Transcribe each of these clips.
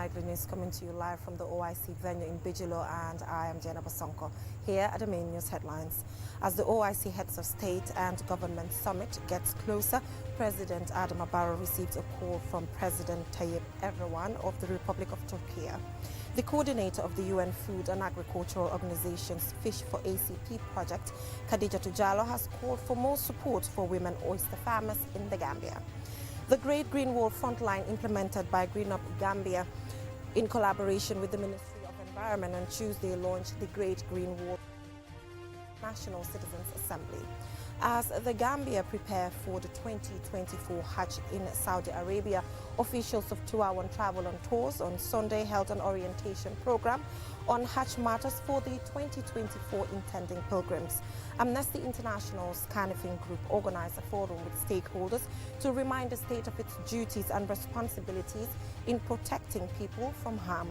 Nightly News coming to you live from the OIC venue in Bijilo, and I am Jenna Basonko. Here are the main news headlines. As the OIC Heads of State and Government Summit gets closer, President Adama Barrow received a call from President Tayyip Erdogan of the Republic of Turkey. The coordinator of the UN Food and Agricultural Organization's Fish for ACP project, Khadija Tujalo, has called for more support for women oyster farmers in the Gambia. The Great Green Wall Frontline, implemented by Green Up Gambia in collaboration with the Ministry of Environment, on Tuesday launched the Great Green Wall National Citizens Assembly. As the Gambia prepare for the 2024 Hajj in Saudi Arabia, officials of Tuawan Travel and Tours on Sunday held an orientation program on Hajj matters for the 2024 intending pilgrims. Amnesty International's Canifing Group organized a forum with stakeholders to remind the state of its duties and responsibilities in protecting people from harm.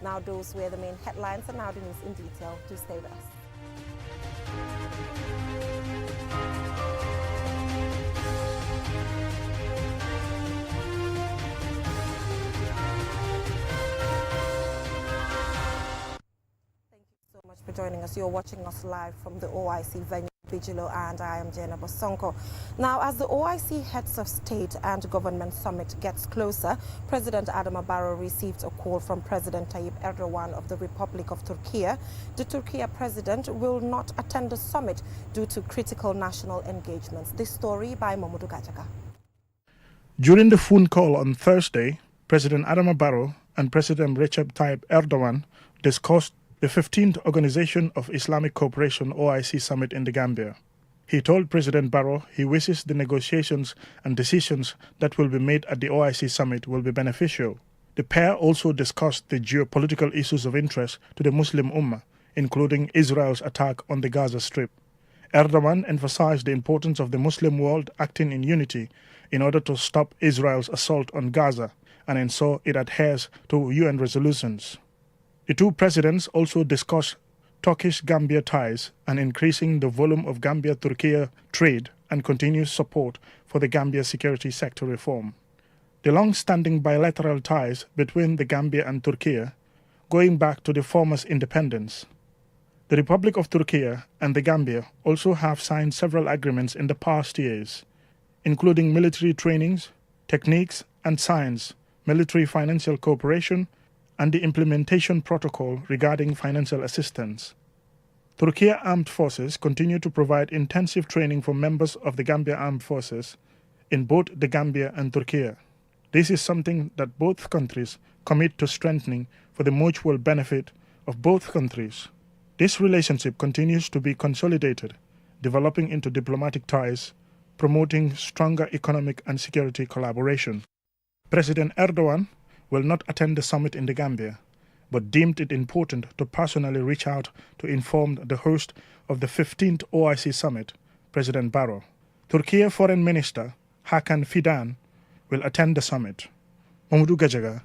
Now those were the main headlines, and now the news in detail. Do stay with us. For joining us. You're watching us live from the OIC venue Bijilo, and I am Jenna Basonko. Now, as the OIC Heads of State and Government Summit gets closer, President Adama Barrow received a call from President Tayyip Erdogan of the Republic of Turkey. The Turkey president will not attend the summit due to critical national engagements. This story by Mamadou Gajaga. During the phone call on Thursday, President Adama Barrow and President Recep Tayyip Erdogan discussed the 15th Organization of Islamic Cooperation OIC Summit in the Gambia. He told President Barrow he wishes the negotiations and decisions that will be made at the OIC Summit will be beneficial. The pair also discussed the geopolitical issues of interest to the Muslim Ummah, including Israel's attack on the Gaza Strip. Erdogan emphasized the importance of the Muslim world acting in unity in order to stop Israel's assault on Gaza and ensure it adheres to UN resolutions. The two presidents also discussed Turkish-Gambia ties and increasing the volume of Gambia-Turkiye trade and continuous support for the Gambia security sector reform. The long-standing bilateral ties between the Gambia and Turkey, going back to the former's independence. The Republic of Turkey and the Gambia also have signed several agreements in the past years, including military trainings, techniques and science, military financial cooperation, and the implementation protocol regarding financial assistance. Turkey Armed Forces continue to provide intensive training for members of the Gambia Armed Forces in both the Gambia and Turkey. This is something that both countries commit to strengthening for the mutual benefit of both countries. This relationship continues to be consolidated, developing into diplomatic ties, promoting stronger economic and security collaboration. President Erdogan will not attend the summit in the Gambia, but deemed it important to personally reach out to inform the host of the 15th OIC summit, President Barrow. Turkey Foreign Minister Hakan Fidan will attend the summit. Mamadou Gajaga,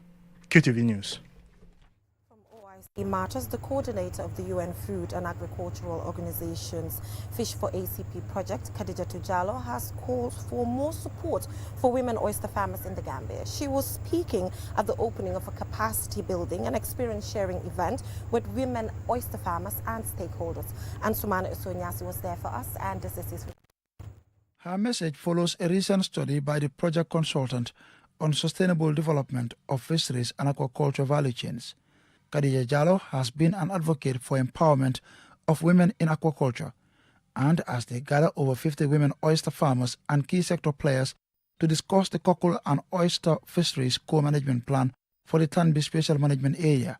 QTV News. OIC matters, the coordinator of the UN Food and Agricultural Organization's Fish for ACP project, Khadija Tujalo, has called for more support for women oyster farmers in the Gambia. She was speaking at the opening of a capacity building and experience sharing event with women oyster farmers and stakeholders. And Sumana Usonyasi was there for us, and this is his report. Her message follows a recent study by the project consultant on sustainable development of fisheries and aquaculture value chains. Khadija Jallo has been an advocate for empowerment of women in aquaculture, and as they gather over 50 women oyster farmers and key sector players to discuss the cockle and oyster fisheries co-management plan for the Tanbi Special Management Area,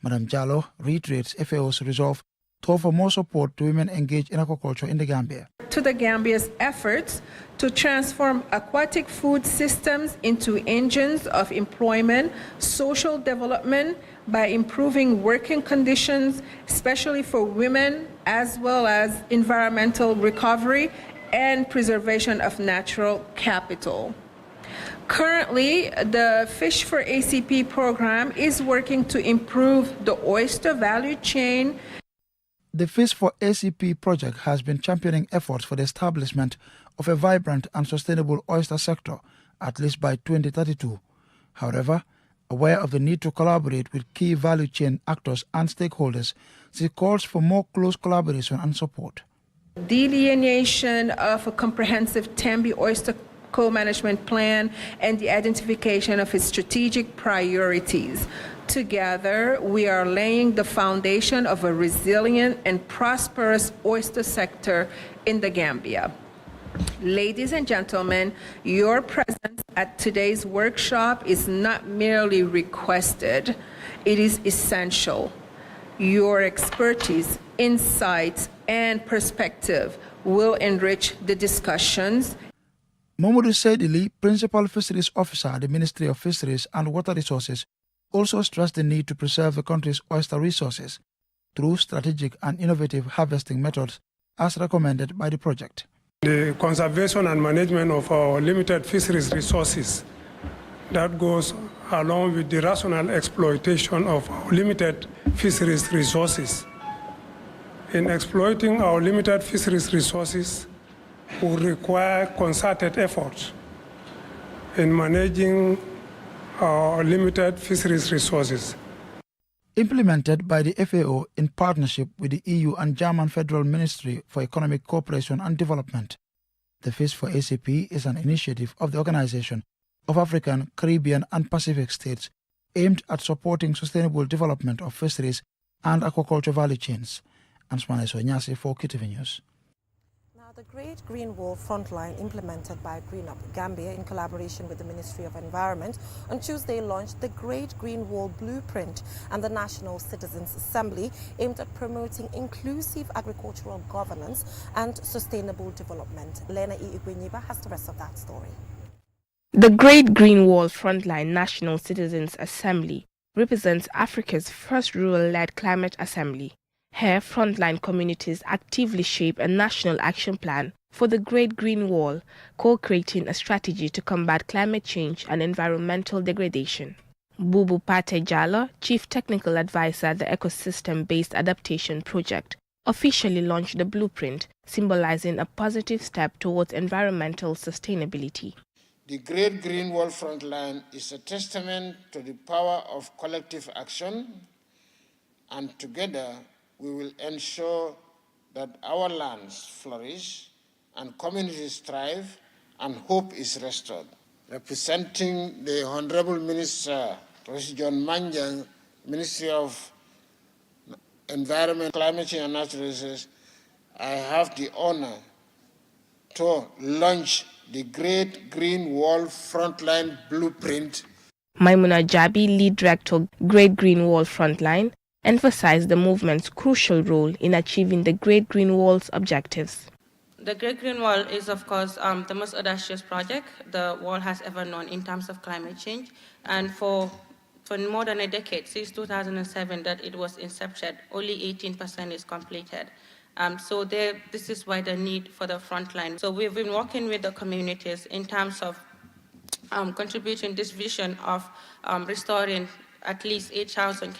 Madam Jallo reiterates FAO's resolve to offer more support to women engaged in aquaculture in the Gambia. To the Gambia's efforts to transform aquatic food systems into engines of employment, social development by improving working conditions, especially for women, as well as environmental recovery and preservation of natural capital. Currently, the Fish for ACP program is working to improve the oyster value chain. The Fish for ACP project has been championing efforts for the establishment of a vibrant and sustainable oyster sector, at least by 2032. However, Aware of the need to collaborate with key value chain actors and stakeholders, she calls for more close collaboration and support. Delineation of a comprehensive Tembe oyster co-management plan and the identification of its strategic priorities. Together, we are laying the foundation of a resilient and prosperous oyster sector in the Gambia. Ladies and gentlemen, your presence at today's workshop is not merely requested, it is essential. Your expertise, insights, and perspective will enrich the discussions. Mamadou Seydili, Principal Fisheries Officer at the Ministry of Fisheries and Water Resources, also stressed the need to preserve the country's oyster resources through strategic and innovative harvesting methods as recommended by the project. The conservation and management of our limited fisheries resources, that goes along with the rational exploitation of our limited fisheries resources. In exploiting our limited fisheries resources will require concerted effort in managing our limited fisheries resources. Implemented by the FAO in partnership with the EU and German Federal Ministry for Economic Cooperation and Development, the Fish for ACP is an initiative of the Organization of African, Caribbean and Pacific States aimed at supporting sustainable development of fisheries and aquaculture value chains. Ansmane Sonyasi for KTV News. The Great Green Wall Frontline, implemented by Green Up Gambia in collaboration with the Ministry of Environment, on Tuesday launched the Great Green Wall Blueprint and the National Citizens Assembly, aimed at promoting inclusive agricultural governance and sustainable development. Lena Igwenyiba has the rest of that story. The Great Green Wall Frontline National Citizens Assembly represents Africa's first rural-led climate assembly. Here, frontline communities actively shape a national action plan for the Great Green Wall, co-creating a strategy to combat climate change and environmental degradation. Bubu Pate Jallo, Chief Technical Advisor at the Ecosystem-Based Adaptation Project, officially launched the blueprint, symbolizing a positive step towards environmental sustainability. The Great Green Wall Frontline is a testament to the power of collective action, and together we will ensure that our lands flourish and communities thrive and hope is restored. Representing the Honorable Minister, Professor John Manjang, Ministry of Environment, Climate Change and Natural Resources, I have the honor to launch the Great Green Wall Frontline Blueprint. Maimuna Jabi, Lead Director, Great Green Wall Frontline, emphasized the movement's crucial role in achieving the Great Green Wall's objectives. The Great Green Wall is, of course, the most audacious project the world has ever known in terms of climate change. And for more than a decade, since 2007 that it was incepted, only 18% is completed. This is why the need for the frontline. So we've been working with the communities in terms of contributing this vision of restoring at least 8,000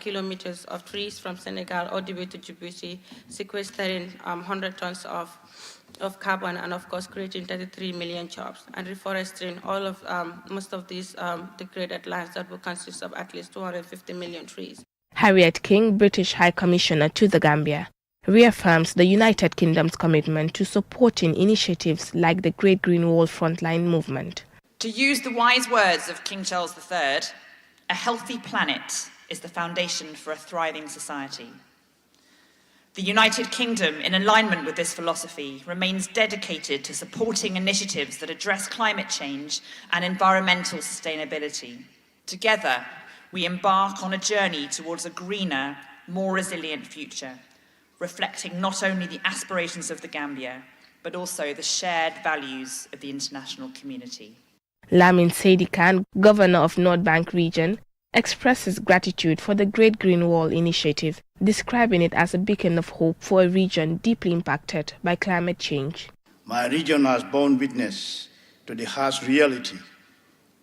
kilometers of trees from Senegal all the way to Djibouti, sequestering 100 tons of carbon, and of course creating 33 million jobs, and reforesting all of most of these degraded lands that will consist of at least 250 million trees. Harriet King, British High Commissioner to the Gambia, reaffirms the United Kingdom's commitment to supporting initiatives like the Great Green Wall Frontline movement. To use the wise words of King Charles III, a healthy planet is the foundation for a thriving society. The United Kingdom, in alignment with this philosophy, remains dedicated to supporting initiatives that address climate change and environmental sustainability. Together, we embark on a journey towards a greener, more resilient future, reflecting not only the aspirations of the Gambia, but also the shared values of the international community. Lamin Seydi Khan, Governor of North Bank Region, expresses gratitude for the Great Green Wall initiative, describing it as a beacon of hope for a region deeply impacted by climate change. My region has borne witness to the harsh reality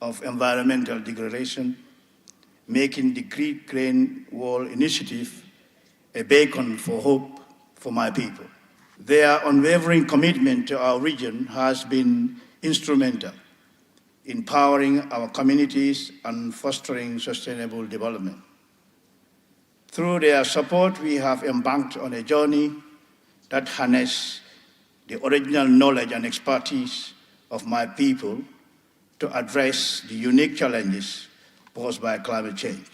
of environmental degradation, making the Great Green Wall initiative a beacon for hope for my people. Their unwavering commitment to our region has been instrumental empowering our communities and fostering sustainable development. Through their support, we have embarked on a journey that harnesses the original knowledge and expertise of my people to address the unique challenges posed by climate change.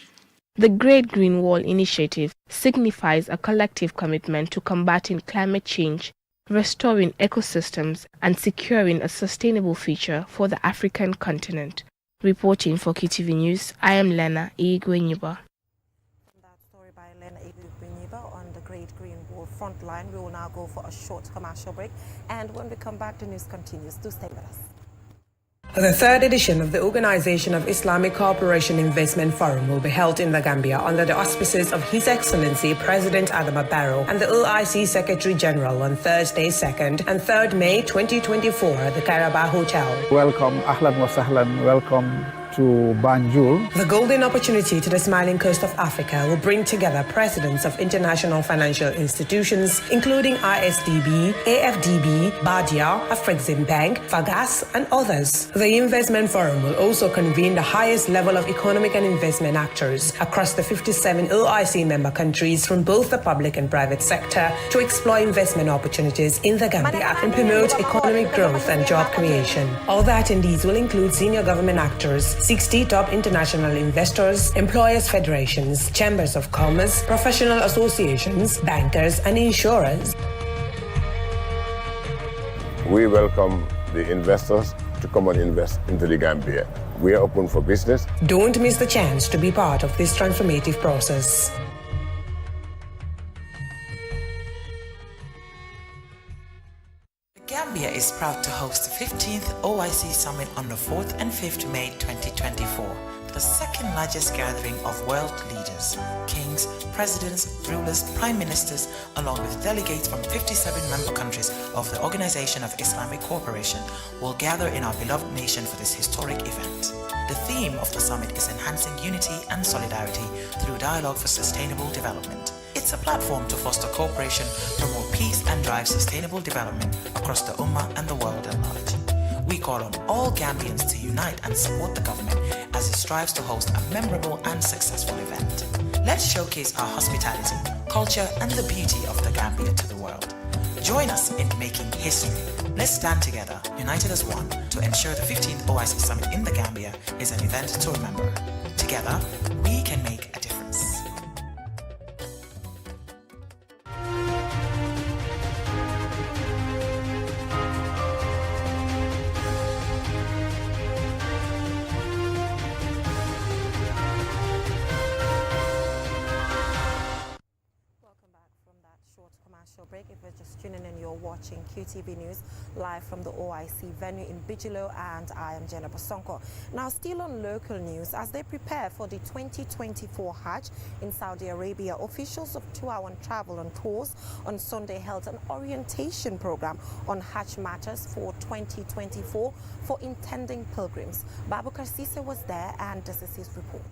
The Great Green Wall Initiative signifies a collective commitment to combating climate change, restoring ecosystems, and securing a sustainable future for the African continent. Reporting for QTV News, I am Lena Igwenyuba. That story by Lena Igwenyuba on the Great Green Wall Frontline. We will now go for a short commercial break, and when we come back, the news continues. Do stay with us. The third edition of the Organization of Islamic Cooperation Investment Forum will be held in the Gambia under the auspices of His Excellency President Adama Barrow and the OIC Secretary General on Thursday, 2nd and 3rd May 2024 at the Caraba Hotel. Welcome, ahlan wa sahlan, welcome to Banjul. The golden opportunity to the smiling coast of Africa will bring together presidents of international financial institutions, including ISDB, AFDB, Badia, Afrexim Bank, Fagas, and others. The Investment Forum will also convene the highest level of economic and investment actors across the 57 OIC member countries from both the public and private sector to explore investment opportunities in the Gambia and promote economic growth and job creation. All that attendees will include senior government actors, 60 top international investors, employers' federations, chambers of commerce, professional associations, bankers, and insurers. We welcome the investors to come and invest into the Gambia. We are open for business. Don't miss the chance to be part of this transformative process. Gambia is proud to host the 15th OIC Summit on the 4th and 5th May 2024, the second largest gathering of world leaders, kings, presidents, rulers, prime ministers, along with delegates from 57 member countries of the Organization of Islamic Cooperation will gather in our beloved nation for this historic event. The theme of the summit is enhancing unity and solidarity through dialogue for sustainable development. It's a platform to foster cooperation, promote peace, and drive sustainable development across the Ummah and the world at large. We call on all Gambians to unite and support the government as it strives to host a memorable and successful event. Let's showcase our hospitality, culture, and the beauty of the Gambia to the world. Join us in making history. Let's stand together, united as one, to ensure the 15th OIC Summit in the Gambia is an event to remember. Together, we can make a difference. Break. If you're just tuning in, you're watching QTV News live from the OIC venue in Bijilo, and I am Jenna Bosonko. Now, still on local news, as they prepare for the 2024 Hajj in Saudi Arabia, officials of Tuawan Travel and Tours on Sunday held an orientation program on Hajj matters for 2024 for intending pilgrims. Babukar Sise was there, and this is his report.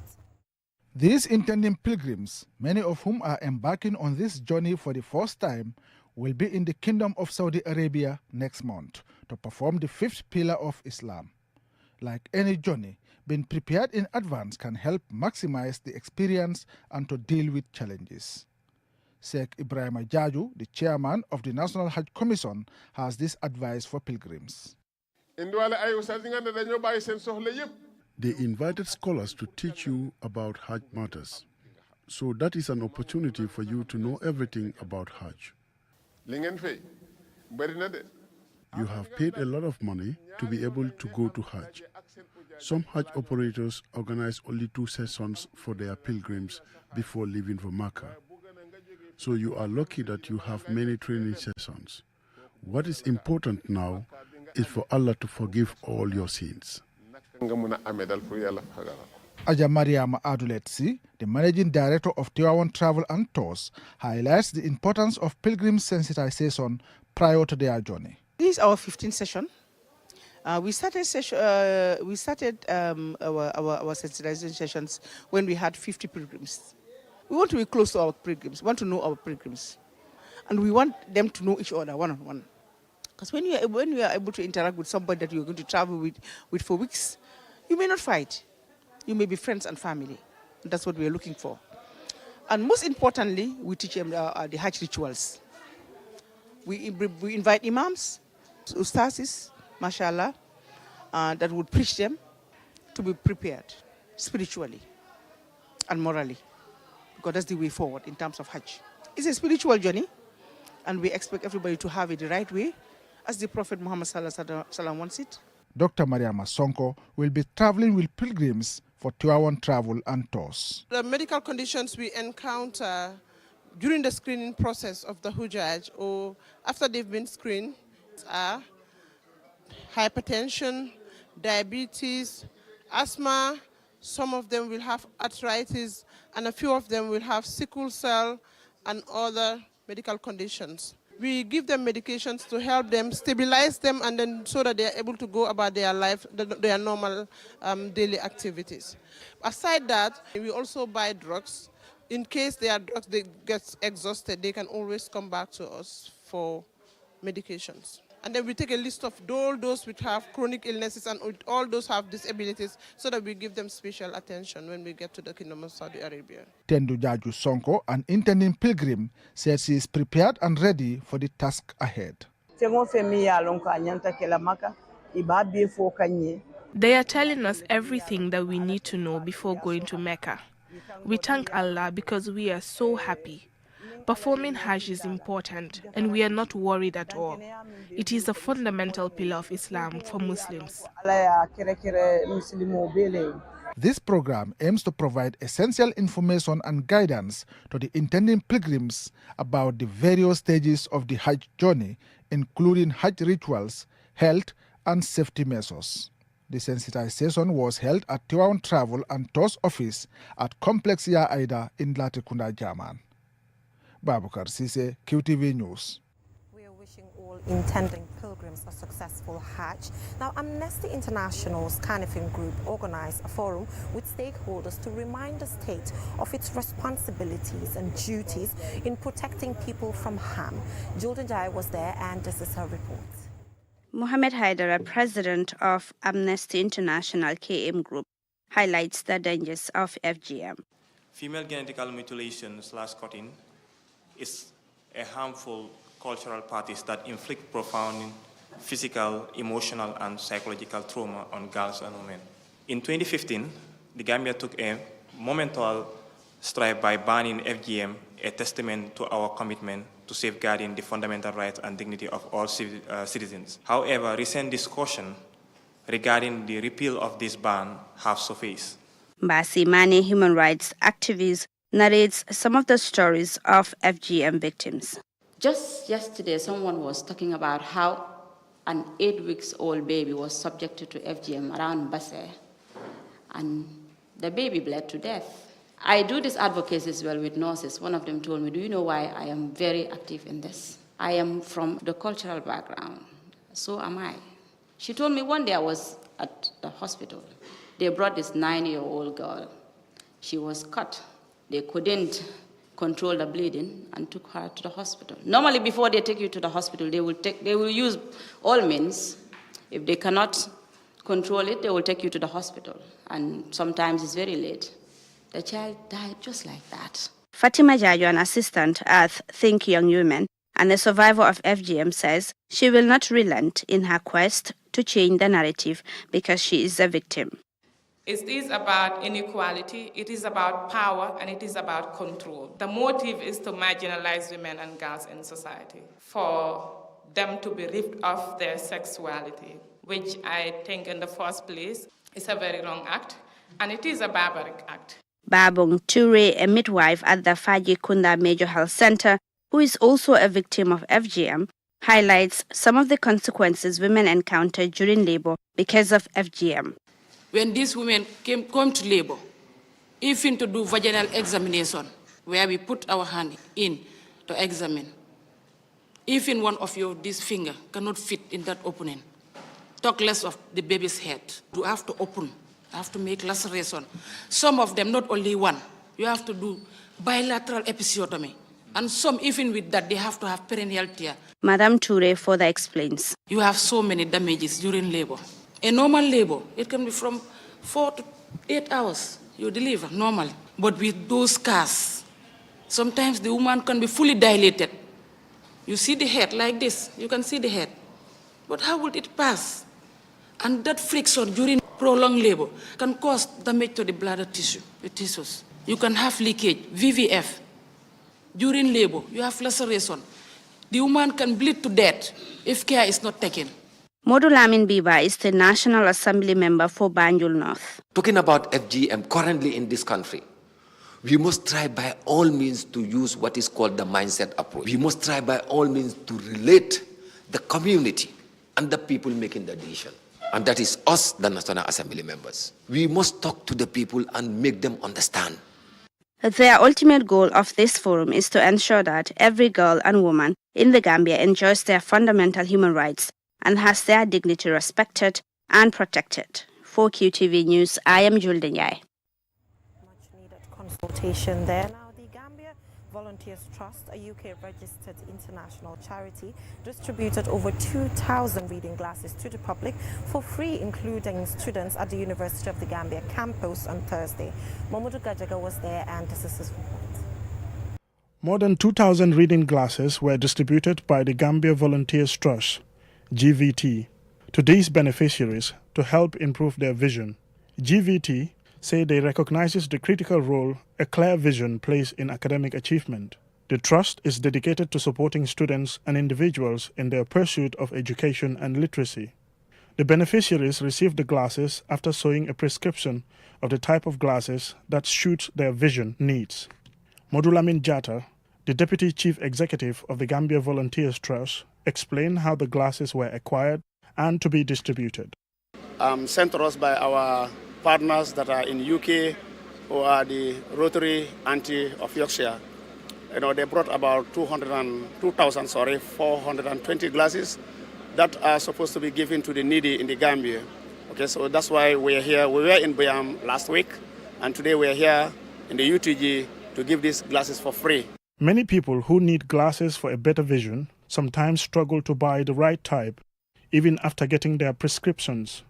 These intending pilgrims, many of whom are embarking on this journey for the first time, will be in the Kingdom of Saudi Arabia next month to perform the fifth pillar of Islam. Like any journey, being prepared in advance can help maximize the experience and to deal with challenges. Sheikh Ibrahim Jaju, the chairman of the National Hajj Commission, has this advice for pilgrims. They invited scholars to teach you about Hajj matters. So that is an opportunity for you to know everything about Hajj. You have paid a lot of money to be able to go to Hajj. Some Hajj operators organize only 2 sessions for their pilgrims before leaving for Makkah. So you are lucky that you have many training sessions. What is important now is for Allah to forgive all your sins. Aja Mariam Aduletsi, the managing director of Tuawan Travel and Tours, highlights the importance of pilgrim sensitization prior to their journey. This is our 15th session. We started our sensitization sessions when we had 50 pilgrims. We want to be close to our pilgrims. We want to know our pilgrims, and we want them to know each other one on one. Because when you are able to interact with somebody that you're going to travel with for weeks, You may not fight. You may be friends and family. That's what we're looking for. And most importantly, we teach them the Hajj rituals. We invite imams, ustazis, mashallah, that would preach them to be prepared spiritually and morally, because that's the way forward in terms of Hajj. It's a spiritual journey, and we expect everybody to have it the right way, as the Prophet Muhammad Sallallahu Alaihi Wasallam wants it. Dr. Mariama Sonko will be traveling with pilgrims for Tivaouane travel and tours. The medical conditions we encounter during the screening process of the Hujjaj or after they've been screened are hypertension, diabetes, asthma. Some of them will have arthritis, and a few of them will have sickle cell and other medical conditions. We give them medications to help them, stabilize them, and then so that they are able to go about their life, their normal daily activities. Aside that, we also buy drugs. In case their drugs they get exhausted, they can always come back to us for medications. And then we take a list of all those which have chronic illnesses and all those have disabilities so that we give them special attention when we get to the Kingdom of Saudi Arabia. Tendu Jaju Sonko, an intending pilgrim, says she is prepared and ready for the task ahead. They are telling us everything that we need to know before going to Mecca. We thank Allah because we are so happy. Performing Hajj is important and we are not worried at all. It is a fundamental pillar of Islam for Muslims. This program aims to provide essential information and guidance to the intending pilgrims about the various stages of the Hajj journey, including Hajj rituals, health and safety measures. The sensitization was held at Tivaouane Travel and Tours Office at Complex Ya Aida in Latrikunda, German. Babukar Sise, QTV News. We are wishing all intending pilgrims a successful Hajj. Now, Amnesty International's Canifin Group organized a forum with stakeholders to remind the state of its responsibilities and duties in protecting people from harm. Jordan Jai was there, and this is her report. Mohamed Haidara, president of Amnesty International KM Group, highlights the dangers of FGM. Female genital mutilation/cutting is a harmful cultural practice that inflicts profound physical, emotional, and psychological trauma on girls and women. In 2015, the Gambia took a monumental step by banning FGM, a testament to our commitment to safeguarding the fundamental rights and dignity of all citizens. However, recent discussion regarding the repeal of this ban have surfaced. Mbasi Mane, human rights activist, narrates some of the stories of FGM victims. Just yesterday, someone was talking about how an 8-week-old baby was subjected to FGM around Basse, and the baby bled to death. I do this advocacy as well with nurses. One of them told me, do you know why I am very active in this? I am from the cultural background. So am I. She told me one day I was at the hospital. They brought this 9-year-old girl. She was cut. They couldn't control the bleeding and took her to the hospital. Normally, before they take you to the hospital, they will use all means. If they cannot control it, they will take you to the hospital. And sometimes it's very late. The child died just like that. Fatima Jayo, an assistant at Think Young Women and a survivor of FGM, says she will not relent in her quest to change the narrative because she is a victim. It is about inequality, it is about power, and it is about control. The motive is to marginalize women and girls in society, for them to be ripped of their sexuality, which I think in the first place is a very wrong act, and it is a barbaric act. Babung Ture, a midwife at the Faji Kunda Major Health Center, who is also a victim of FGM, highlights some of the consequences women encounter during labor because of FGM. When these women come to labor, even to do vaginal examination, where we put our hand in to examine, even one of this finger cannot fit in that opening. Talk less of the baby's head. You have to open, you have to make laceration. Some of them, not only one, you have to do bilateral episiotomy. And some, even with that, they have to have perineal tear. Madame Toure further explains. You have so many damages during labor. A normal labor, it can be from 4 to 8 hours, you deliver normal. But with those cars, sometimes the woman can be fully dilated. You see the head like this, you can see the head. But how would it pass? And that friction during prolonged labor can cause damage to the bladder tissue, the tissues. You can have leakage, VVF. During labor, you have laceration. The woman can bleed to death if care is not taken. Modu Lamin Biba is the National Assembly member for Banjul North. Talking about FGM currently in this country, we must try by all means to use what is called the mindset approach. We must try by all means to relate the community and the people making the decision. And that is us, the National Assembly members. We must talk to the people and make them understand. Their ultimate goal of this forum is to ensure that every girl and woman in the Gambia enjoys their fundamental human rights and has their dignity respected and protected. For QTV News, I am Julden Yai. Much needed consultation there. Now, the Gambia Volunteers Trust, a UK-registered international charity, distributed over 2,000 reading glasses to the public for free, including students at the University of the Gambia campus on Thursday. Mamadou Gajaga was there, and this is his report. More than 2,000 reading glasses were distributed by the Gambia Volunteers Trust, GVT, to these beneficiaries to help improve their vision. GVT say they recognizes the critical role a clear vision plays in academic achievement. The trust is dedicated to supporting students and individuals in their pursuit of education and literacy. The beneficiaries received the glasses after showing a prescription of the type of glasses that suits their vision needs. Modulamin Jata, the Deputy Chief Executive of the Gambia Volunteers Trust, explained how the glasses were acquired and to be distributed. Sent to us by our partners that are in UK, who are the Rotary Auntie of Yorkshire. They brought about 420 glasses that are supposed to be given to the needy in the Gambia. Okay, so that's why we're here. We were in Bayam last week, and today we're here in the UTG to give these glasses for free. Many people who need glasses for a better vision sometimes struggle to buy the right type, even after getting their prescriptions.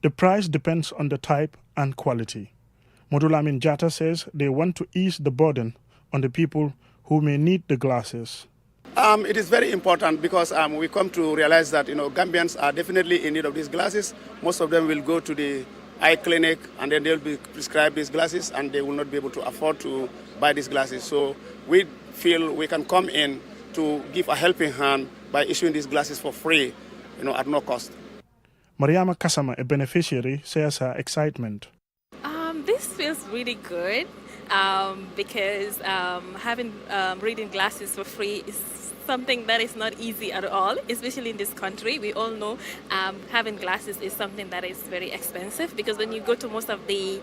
The price depends on the type and quality. Modulamin Jata says they want to ease the burden on the people who may need the glasses. It is very important because we come to realize that Gambians are definitely in need of these glasses. Most of them will go to the eye clinic and then they'll be prescribed these glasses and they will not be able to afford to buy these glasses. So we feel we can come in to give a helping hand by issuing these glasses for free, at no cost. Mariama Kasama, a beneficiary, shares her excitement. This feels really good because having reading glasses for free is something that is not easy at all, especially in this country. We all know having glasses is something that is very expensive because when you go to most of the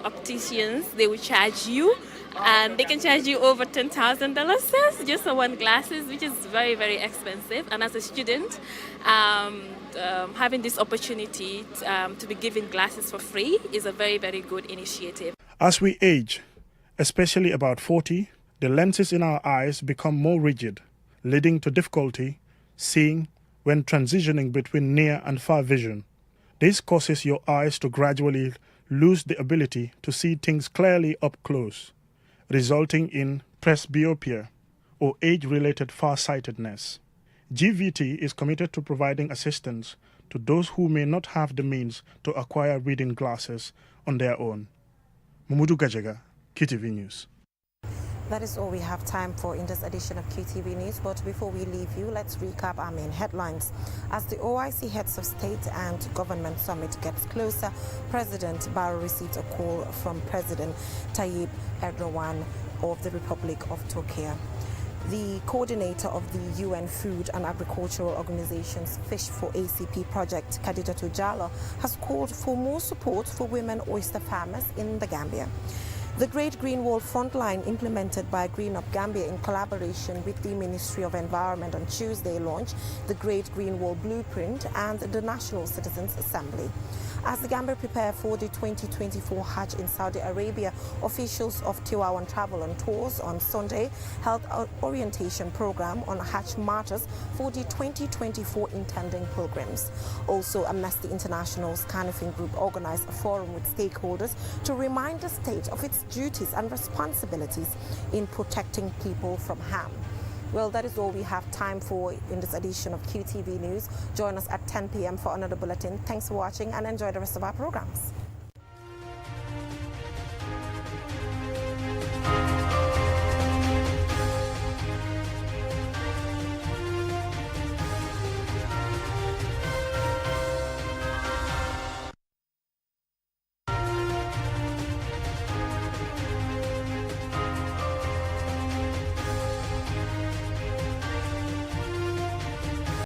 opticians, they will charge you, and they can charge you over $10,000 just for one glasses, which is very, very expensive. And as a student, having this opportunity to be given glasses for free is a very, very good initiative. As we age, especially about 40, the lenses in our eyes become more rigid, leading to difficulty seeing when transitioning between near and far vision. This causes your eyes to gradually lose the ability to see things clearly up close, resulting in presbyopia or age-related farsightedness. GVT is committed to providing assistance to those who may not have the means to acquire reading glasses on their own. Mamadou Gajaga, QTV News. That is all we have time for in this edition of QTV News. But before we leave you, let's recap our main headlines. As the OIC Heads of State and Government Summit gets closer, President Barrow received a call from President Tayyip Erdogan of the Republic of Turkey. The coordinator of the UN Food and Agricultural Organization's Fish for ACP project, Khadijatu Jallow, has called for more support for women oyster farmers in the Gambia. The Great Green Wall Frontline, implemented by Green Up Gambia in collaboration with the Ministry of Environment on Tuesday, launched the Great Green Wall Blueprint and the National Citizens Assembly. As the Gambia prepare for the 2024 Hajj in Saudi Arabia, officials of Tiwawan Travel and Tours on Sunday held an orientation program on Hajj matters for the 2024 intending pilgrims. Also, Amnesty International's Canifing Group organized a forum with stakeholders to remind the state of its duties and responsibilities in protecting people from harm. Well, that is all we have time for in this edition of QTV News. Join us at 10 p.m. for another bulletin. Thanks for watching and enjoy the rest of our programs.